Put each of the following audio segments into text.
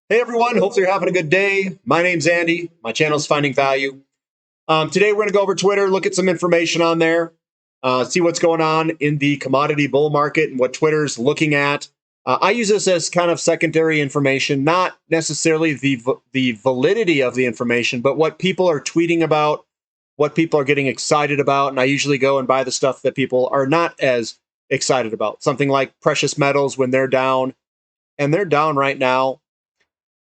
Hey everyone, hopefully you're having a good day. My name's Andy. My channel is Finding Value. Today we're going to go over Twitter, look at some information on there, see what's going on in the commodity bull market and what Twitter's looking at. I use this as kind of secondary information, not necessarily the validity of the information, but what people are tweeting about, what people are getting excited about. And I usually go and buy the stuff that people are not as excited about. Something like precious metals when they're down, and they're down right now.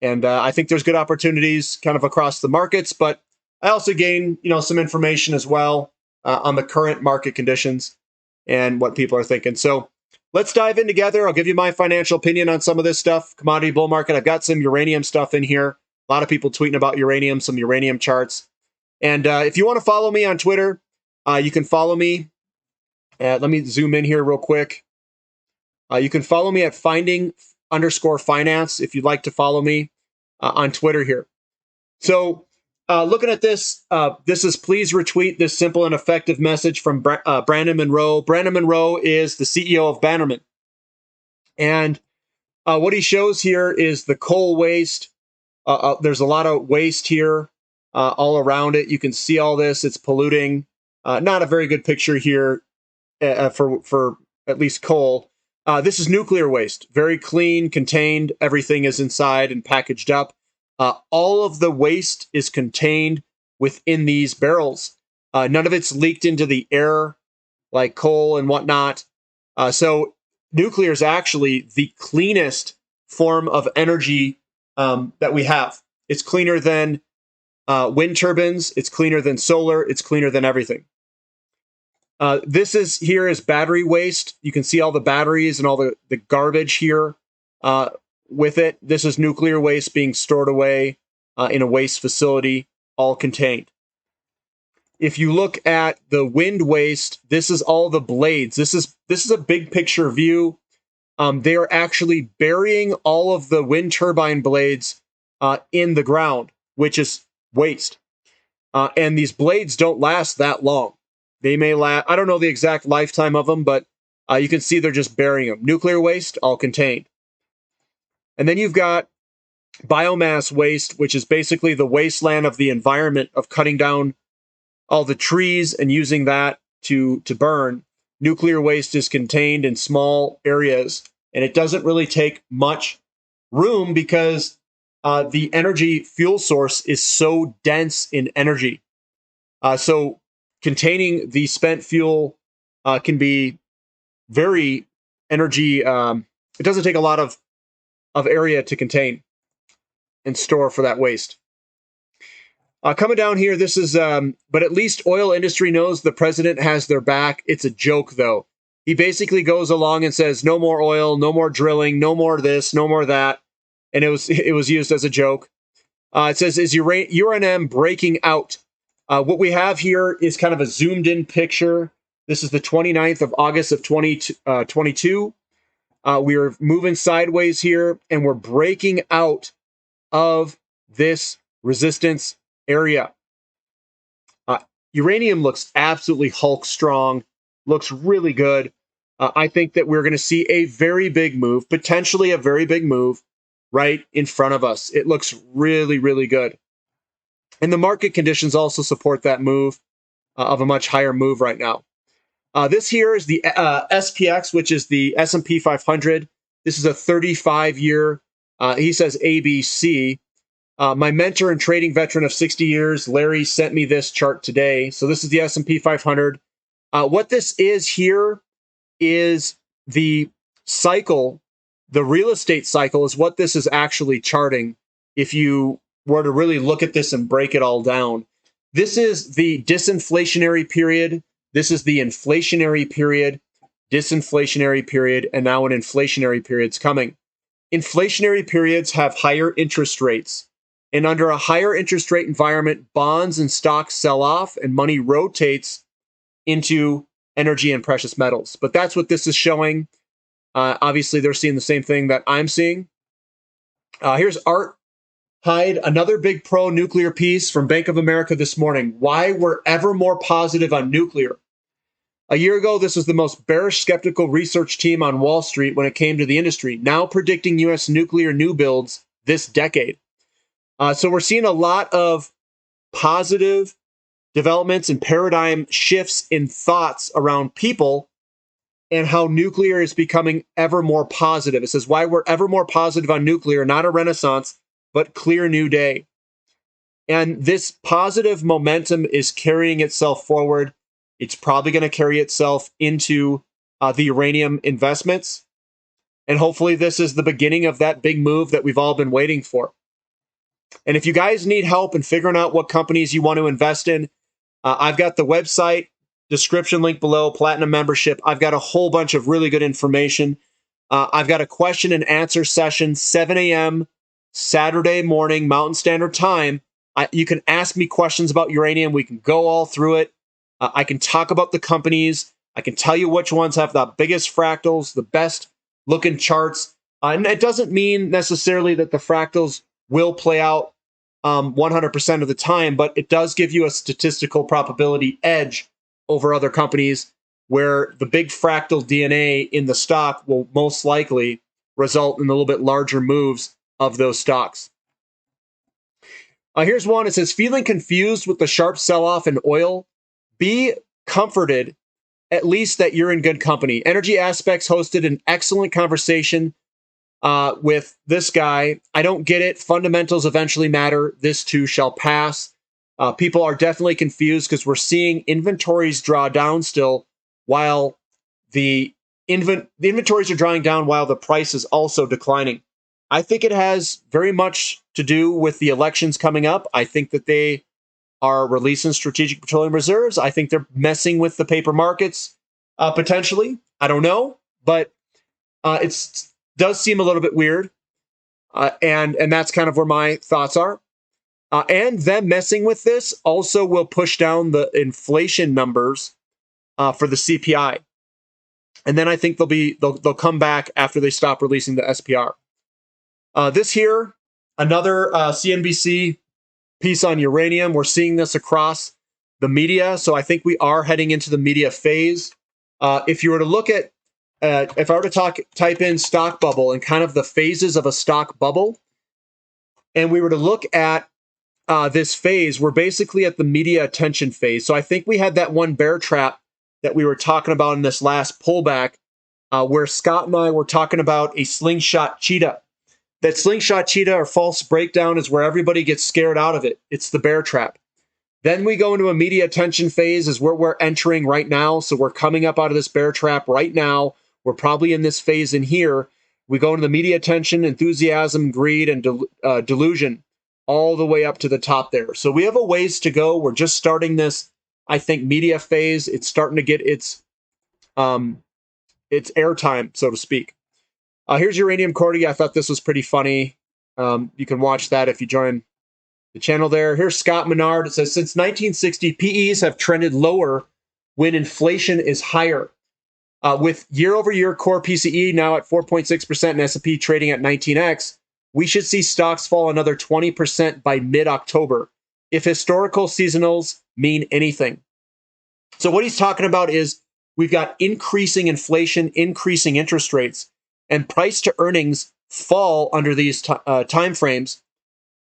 And I think there's good opportunities kind of across the markets, but I also gain, some information as well on the current market conditions and what people are thinking. So let's dive in together. I'll give you my financial opinion on some of this stuff. Commodity bull market. I've got some uranium stuff in here. A lot of people tweeting about uranium, some uranium charts. And if you want to follow me on Twitter, you can follow me. Let me zoom in here real quick. You can follow me at finding_finance if you'd like to follow me on Twitter here. So looking at this, this is please retweet this simple and effective message from Brandon Monroe. Brandon Monroe is the CEO of Bannerman. And what he shows here is the coal waste. There's a lot of waste here all around it. You can see all this. It's polluting. Not a very good picture here for at least coal. This is nuclear waste, very clean, contained. Everything is inside and packaged up. All of the waste is contained within these barrels. None of it's leaked into the air like coal and whatnot. So nuclear is actually the cleanest form of energy that we have. It's cleaner than wind turbines. It's cleaner than solar. It's cleaner than everything. This is battery waste. You can see all the batteries and all the garbage here with it. This is nuclear waste being stored away in a waste facility, all contained. If you look at the wind waste, this is all the blades. This is a big picture view. They are actually burying all of the wind turbine blades in the ground, which is waste. And these blades don't last that long. They may last, I don't know the exact lifetime of them, but you can see they're just burying them. Nuclear waste, all contained. And then you've got biomass waste, which is basically the wasteland of the environment of cutting down all the trees and using that to burn. Nuclear waste is contained in small areas, and it doesn't really take much room because the energy fuel source is so dense in energy. So containing the spent fuel can be very energy. It doesn't take a lot of area to contain and store for that waste. Coming down here, this is, but at least oil industry knows the president has their back. It's a joke, though. He basically goes along and says, no more oil, no more drilling, no more this, no more that. And it was used as a joke. It says, is Uranium breaking out? What we have here is kind of a zoomed in picture. This is the 29th of August of 2022. We are moving sideways here, and we're breaking out of this resistance area. Uranium looks absolutely Hulk strong, looks really good. I think that we're going to see a very big move, potentially a very big move right in front of us. It looks really, really good. And the market conditions also support that move of a much higher move right now. This here is the SPX, which is the S&P 500. This is a 35-year, he says ABC. My mentor and trading veteran of 60 years, Larry, sent me this chart today. So this is the S&P 500. What this is here is the cycle, the real estate cycle is what this is actually charting. If you were to really look at this and break it all down, this is the disinflationary period. This is the inflationary period, disinflationary period, and now an inflationary period's coming. Inflationary periods have higher interest rates. And under a higher interest rate environment, bonds and stocks sell off and money rotates into energy and precious metals. But that's what this is showing. Obviously, they're seeing the same thing that I'm seeing. Here's Art Hyde, another big pro-nuclear piece from Bank of America this morning. Why we're ever more positive on nuclear. A year ago, this was the most bearish skeptical research team on Wall Street when it came to the industry, now predicting U.S. nuclear new builds this decade. So we're seeing a lot of positive developments and paradigm shifts in thoughts around people and how nuclear is becoming ever more positive. It says why we're ever more positive on nuclear, not a renaissance, but clear new day. And this positive momentum is carrying itself forward. It's probably going to carry itself into the uranium investments. And hopefully this is the beginning of that big move that we've all been waiting for. And if you guys need help in figuring out what companies you want to invest in, I've got the website, description link below, Platinum membership. I've got a whole bunch of really good information. I've got a question and answer session, 7 a.m. Saturday morning, Mountain Standard Time. You can ask me questions about uranium. We can go all through it. I can talk about the companies. I can tell you which ones have the biggest fractals, the best looking charts. And it doesn't mean necessarily that the fractals will play out 100% of the time, but it does give you a statistical probability edge over other companies where the big fractal DNA in the stock will most likely result in a little bit larger moves of those stocks. Here's one. It says, feeling confused with the sharp sell-off in oil? Be comforted, at least that you're in good company. Energy Aspects hosted an excellent conversation with this guy. I don't get it. Fundamentals eventually matter. This too shall pass. People are definitely confused because we're seeing inventories draw down still while the inventories are drawing down while the price is also declining. I think it has very much to do with the elections coming up. I think that they are releasing strategic petroleum reserves. I think they're messing with the paper markets potentially. I don't know, but it does seem a little bit weird. And that's kind of where my thoughts are. And them messing with this also will push down the inflation numbers for the CPI. And then I think they'll come back after they stop releasing the SPR. This here, another CNBC piece on uranium. We're seeing this across the media. So I think we are heading into the media phase. If you were to look at, if I were to type in stock bubble and kind of the phases of a stock bubble, and we were to look at this phase, we're basically at the media attention phase. So I think we had that one bear trap that we were talking about in this last pullback, where Scott and I were talking about a slingshot cheetah. That slingshot cheetah or false breakdown is where everybody gets scared out of it. It's the bear trap. Then we go into a media attention phase is where we're entering right now. So we're coming up out of this bear trap right now. We're probably in this phase in here. We go into the media attention, enthusiasm, greed, and delusion all the way up to the top there. So we have a ways to go. We're just starting this, I think, media phase. It's starting to get its airtime, so to speak. Here's Uranium Cordy. I thought this was pretty funny. You can watch that if you join the channel there. Here's Scott Menard. It says, since 1960, PEs have trended lower when inflation is higher. With year-over-year core PCE now at 4.6% and S&P trading at 19x, we should see stocks fall another 20% by mid-October, if historical seasonals mean anything. So what he's talking about is we've got increasing inflation, increasing interest rates, and price to earnings fall under these time frames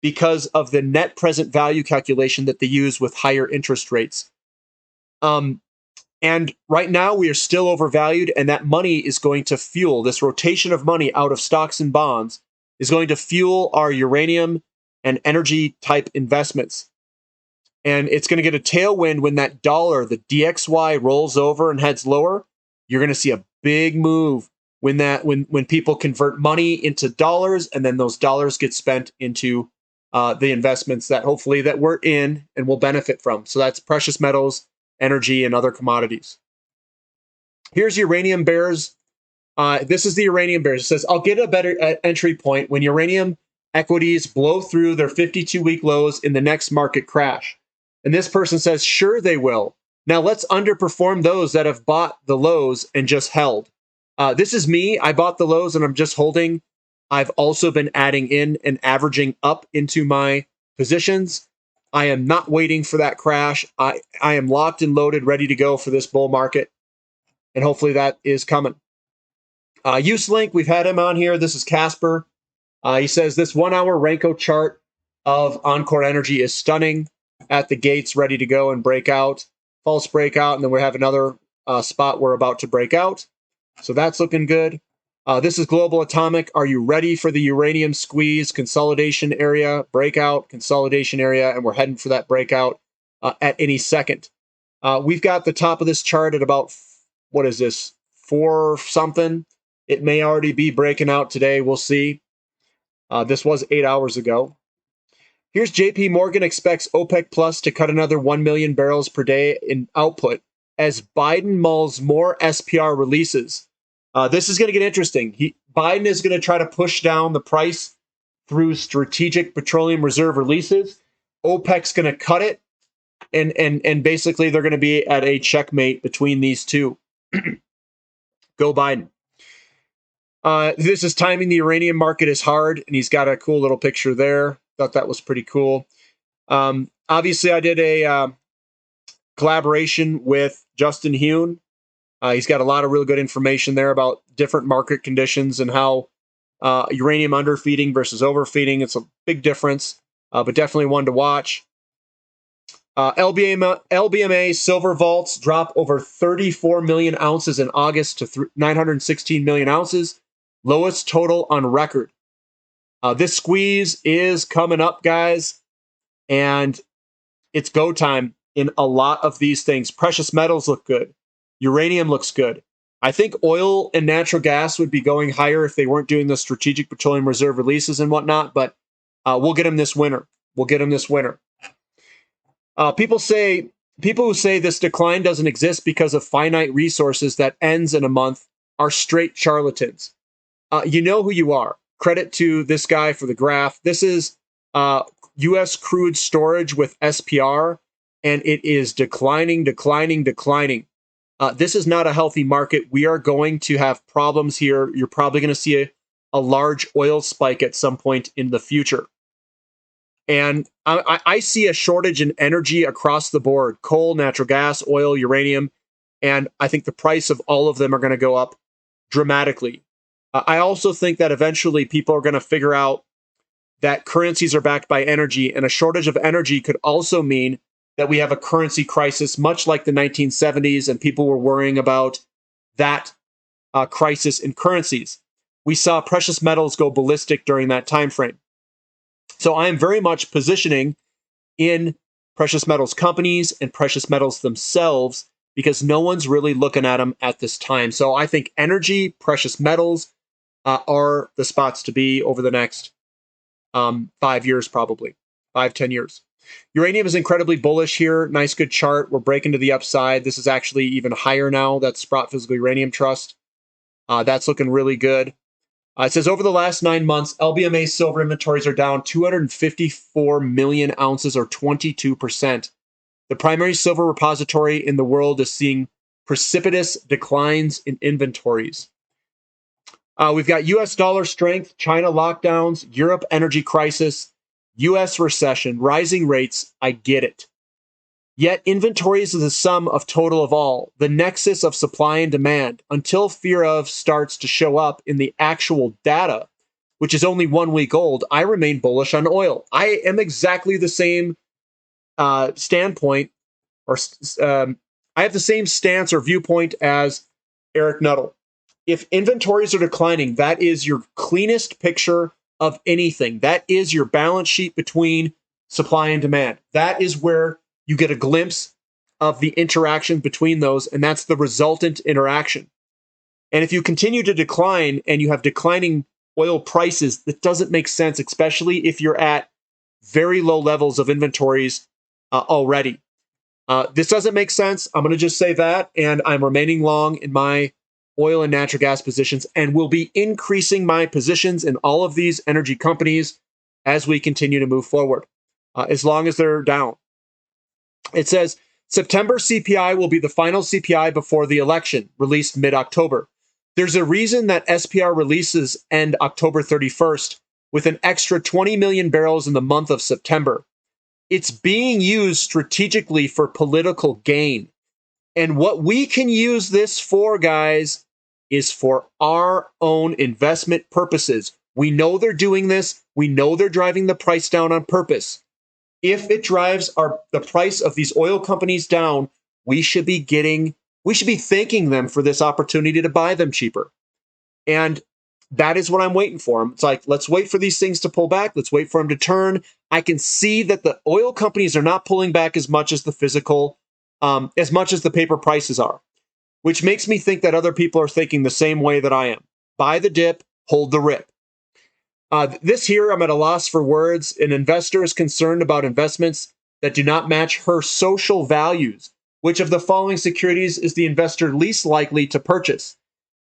because of the net present value calculation that they use with higher interest rates. And right now we are still overvalued, and that money is going to fuel this rotation of money out of stocks and bonds is going to fuel our uranium and energy type investments. And it's going to get a tailwind when that dollar, the DXY, rolls over and heads lower. You're going to see a big move when people convert money into dollars, and then those dollars get spent into the investments that hopefully that we're in and will benefit from. So that's precious metals, energy, and other commodities. Here's Uranium Bears. This is the Uranium Bears. It says, I'll get a better entry point when uranium equities blow through their 52-week lows in the next market crash. And this person says, sure they will. Now let's underperform those that have bought the lows and just held. This is me. I bought the lows and I'm just holding. I've also been adding in and averaging up into my positions. I am not waiting for that crash. I am locked and loaded, ready to go for this bull market. And hopefully that is coming. UseLink, we've had him on here. This is Casper. He says this 1 hour Renko chart of Encore Energy is stunning. At the gates, ready to go and break out. False breakout, and then we have another spot we're about to break out. So that's looking good. This is Global Atomic. Are you ready for the uranium squeeze consolidation area, breakout, consolidation area, and we're heading for that breakout at any second. We've got the top of this chart at about, what is this, 4 something. It may already be breaking out today. We'll see. This was 8 hours ago. Here's JP Morgan expects OPEC Plus to cut another 1 million barrels per day in output as Biden mulls more SPR releases. This is going to get interesting. Biden is going to try to push down the price through strategic petroleum reserve releases. OPEC's going to cut it, and basically they're going to be at a checkmate between these two. Go Biden. This is timing the uranium market is hard, and he's got a cool little picture there. Thought that was pretty cool. Obviously, I did a collaboration with Justin Hune. He's got a lot of really good information there about different market conditions and how uranium underfeeding versus overfeeding. It's a big difference, but definitely one to watch. LBMA silver vaults drop over 34 million ounces in August to 916 million ounces, lowest total on record. This squeeze is coming up, guys, and it's go time in a lot of these things. Precious metals look good. Uranium looks good. I think oil and natural gas would be going higher if they weren't doing the strategic petroleum reserve releases and whatnot, but we'll get them this winter. People who say this decline doesn't exist because of finite resources that ends in a month are straight charlatans. You know who you are. Credit to this guy for the graph. This is U.S. crude storage with SPR, and it is declining. This is not a healthy market. We are going to have problems here. You're probably going to see a large oil spike at some point in the future. And I see a shortage in energy across the board: coal, natural gas, oil, uranium. And I think the price of all of them are going to go up dramatically. I also think that eventually people are going to figure out that currencies are backed by energy, and a shortage of energy could also mean that we have a currency crisis, much like the 1970s, and people were worrying about that crisis in currencies. We saw precious metals go ballistic during that time frame. So I am very much positioning in precious metals companies and precious metals themselves because no one's really looking at them at this time. So I think energy, precious metals are the spots to be over the next 5 years, probably 5-10 years. Uranium is incredibly bullish here. Nice, good chart. We're breaking to the upside. This is actually even higher now. That's Sprott Physical Uranium Trust. That's looking really good. It says over the last 9 months, LBMA silver inventories are down 254 million ounces, or 22%. The primary silver repository in the world is seeing precipitous declines in inventories. We've got U.S. dollar strength, China lockdowns, Europe energy crisis, U.S. recession, rising rates. I get it. Yet inventories is the sum of total of all, the nexus of supply and demand, until fear of starts to show up in the actual data, which is only 1 week old. I remain bullish on oil. I am exactly the same standpoint, or I have the same stance or viewpoint as Eric Nuttall. If inventories are declining, that is your cleanest picture of anything. That is your balance sheet between supply and demand. That is where you get a glimpse of the interaction between those, and that's the resultant interaction. And if you continue to decline and you have declining oil prices, that doesn't make sense, especially if you're at very low levels of inventories already. This doesn't make sense. I'm going to just say that, and I'm remaining long in my oil and natural gas positions, and will be increasing my positions in all of these energy companies as we continue to move forward, as long as they're down. It says, September CPI will be the final CPI before the election, released mid-October. There's a reason that SPR releases end October 31st, with an extra 20 million barrels in the month of September. It's being used strategically for political gain. And what we can use this for, guys, is for our own investment purposes. We know they're doing this. We know they're driving the price down on purpose. If it drives the price of these oil companies down, we should be thanking them for this opportunity to buy them cheaper. And that is what I'm waiting for. It's like, let's wait for these things to pull back. Let's wait for them to turn. I can see that the oil companies are not pulling back as much as the physical, as much as the paper prices are, which makes me think that other people are thinking the same way that I am. Buy the dip, hold the rip. This here, I'm at a loss for words. An investor is concerned about investments that do not match her social values. Which of the following securities is the investor least likely to purchase?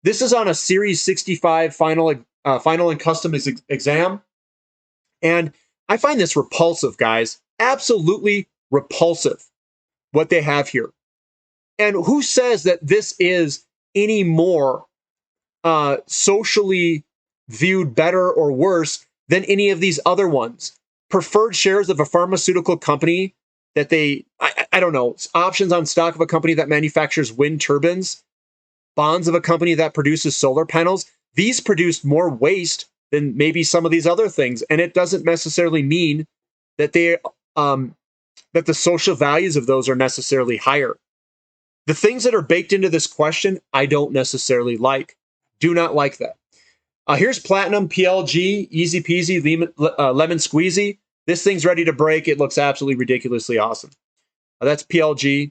This is on a Series 65 final and custom exam. And I find this repulsive, guys. Absolutely repulsive, what they have here. And who says that this is any more socially viewed better or worse than any of these other ones? Preferred shares of a pharmaceutical company that I don't know, options on stock of a company that manufactures wind turbines, bonds of a company that produces solar panels. These produce more waste than maybe some of these other things. And it doesn't necessarily mean that that the social values of those are necessarily higher. The things that are baked into this question, I don't necessarily like. Do not like that. Here's Platinum, PLG, easy peasy, lemon squeezy. This thing's ready to break. It looks absolutely ridiculously awesome. That's PLG.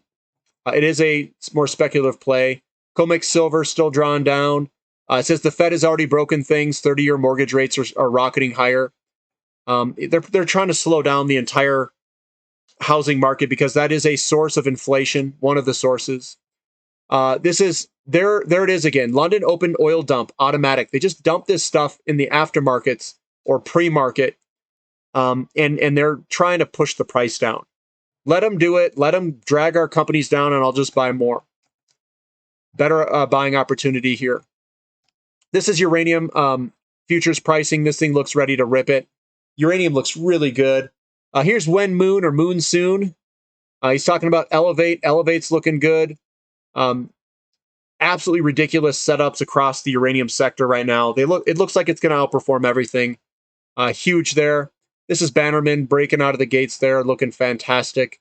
It is a more speculative play. COMEX Silver still drawn down. It says the Fed has already broken things. 30-year mortgage rates are rocketing higher. They're trying to slow down the entire housing market because that is a source of inflation, one of the sources. This is there it is again. London Open Oil Dump, automatic. They just dump this stuff in the aftermarkets or pre-market, and they're trying to push the price down. Let them do it. Let them drag our companies down, and I'll just buy more. Better buying opportunity here. This is uranium futures pricing. This thing looks ready to rip it. Uranium looks really good. Here's When Moon or Moon Soon. He's talking about Elevate. Elevate's looking good. Absolutely ridiculous setups across the uranium sector right now. It looks like it's going to outperform everything. Huge there. This is Bannerman breaking out of the gates there, looking fantastic.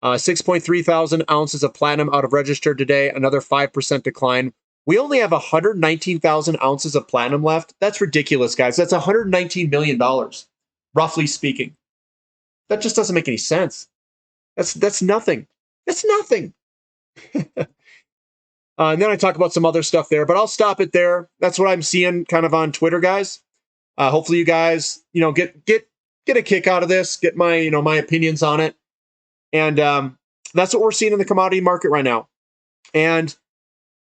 6.3 thousand ounces of platinum out of register today, another 5% decline. We only have 119,000 ounces of platinum left. That's ridiculous, guys. That's $119 million, roughly speaking. That just doesn't make any sense. That's nothing. That's nothing. And then I talk about some other stuff there, but I'll stop it there. That's what I'm seeing kind of on Twitter, guys. Hopefully you guys, get a kick out of this, get my, my opinions on it. And that's what we're seeing in the commodity market right now. And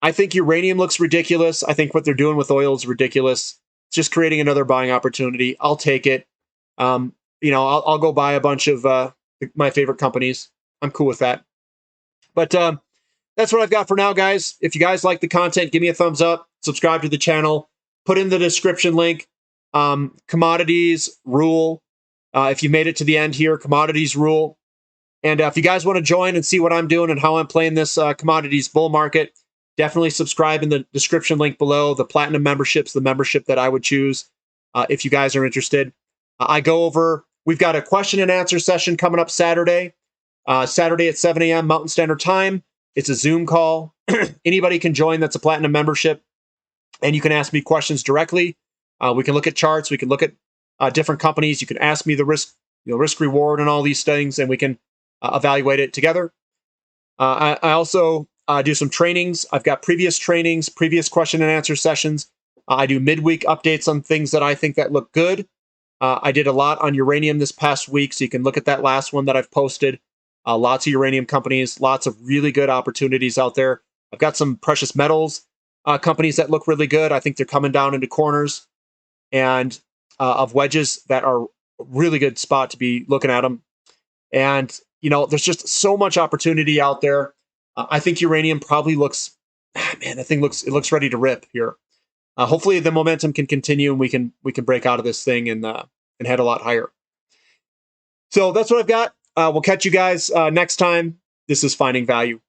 I think uranium looks ridiculous. I think what they're doing with oil is ridiculous. It's just creating another buying opportunity. I'll take it. I'll go buy a bunch of my favorite companies. I'm cool with that. But that's what I've got for now, guys. If you guys like the content, give me a thumbs up. Subscribe to the channel. Put in the description link. Commodities rule. If you made it to the end here, commodities rule. And if you guys want to join and see what I'm doing and how I'm playing this commodities bull market, definitely subscribe in the description link below. The Platinum membership's the membership that I would choose if you guys are interested. We've got a question and answer session coming up Saturday at 7 a.m. Mountain Standard Time. It's a Zoom call. Anybody can join that's a Platinum membership, and you can ask me questions directly. We can look at charts. We can look at different companies. You can ask me the risk reward and all these things, and we can evaluate it together. I also do some trainings. I've got previous trainings, previous question and answer sessions. I do midweek updates on things that I think that look good. I did a lot on uranium this past week, so you can look at that last one that I've posted. Lots of uranium companies, lots of really good opportunities out there. I've got some precious metals companies that look really good. I think they're coming down into corners and of wedges that are a really good spot to be looking at them. And, there's just so much opportunity out there. I think uranium probably looks ready to rip here. Hopefully the momentum can continue and we can break out of this thing and head a lot higher. So that's what I've got. We'll catch you guys next time. This is Finding Value.